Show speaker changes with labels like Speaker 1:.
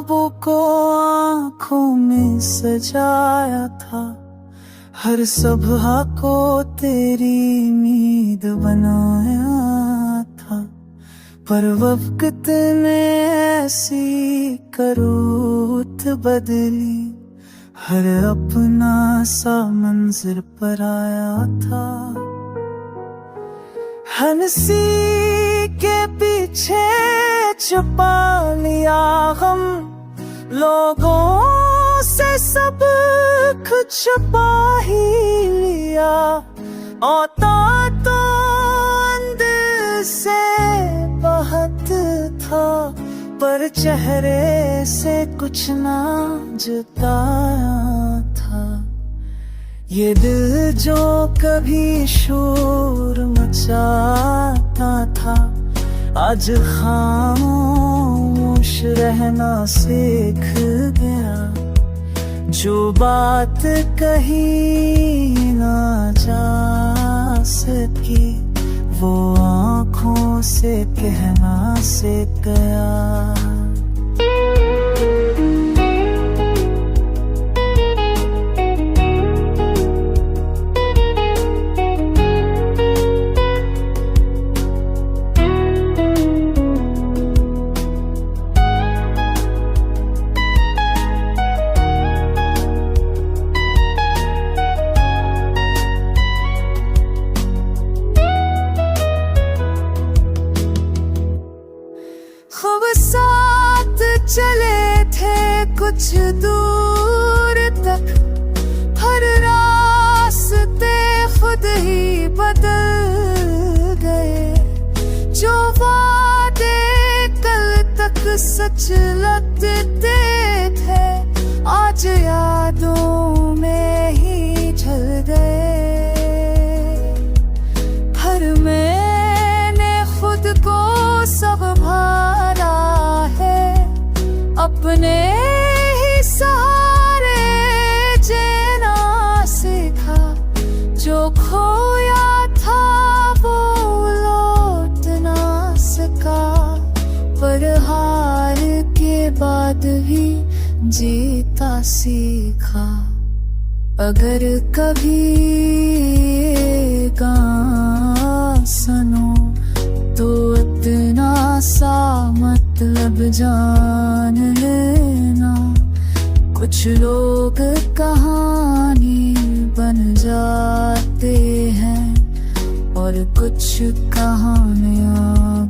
Speaker 1: ख्वाबों को आँखों में सजाया था, हर सब्हा को तेरी उम्मीद बनाया था। पर वक्त ने ऐसी करोत बदली, हर अपना सा मंजिर पर आया था। हंसी के पीछे छुपा लिया गम, लोगों से सब कुछ छुपा ही लिया। औकात तो अंदर से बहुत था, पर चेहरे से कुछ ना जताया था। ये दिल जो कभी शोर मचाता था, आज खामोश रहना सीख गया। जो बात कही ना जा सकी, वो आँखों से कहना सीख गया। खूब साथ चले थे कुछ दूर तक, हर रास्ते खुद ही बदल गए। जो वादे कल तक सच लगते थे, आज यादों में ही ढल गए। हर मैंने खुद को संभाला है, अपने ही सहारे जीना सीखा। जो खोया था वो लौट ना सका, पर हार के बाद भी जीता सीखा। अगर कभी गाना सुनो तो इतना सा मतलब जान लेना। कुछ लोग कहानी बन जाते हैं, और कुछ कहानियाँ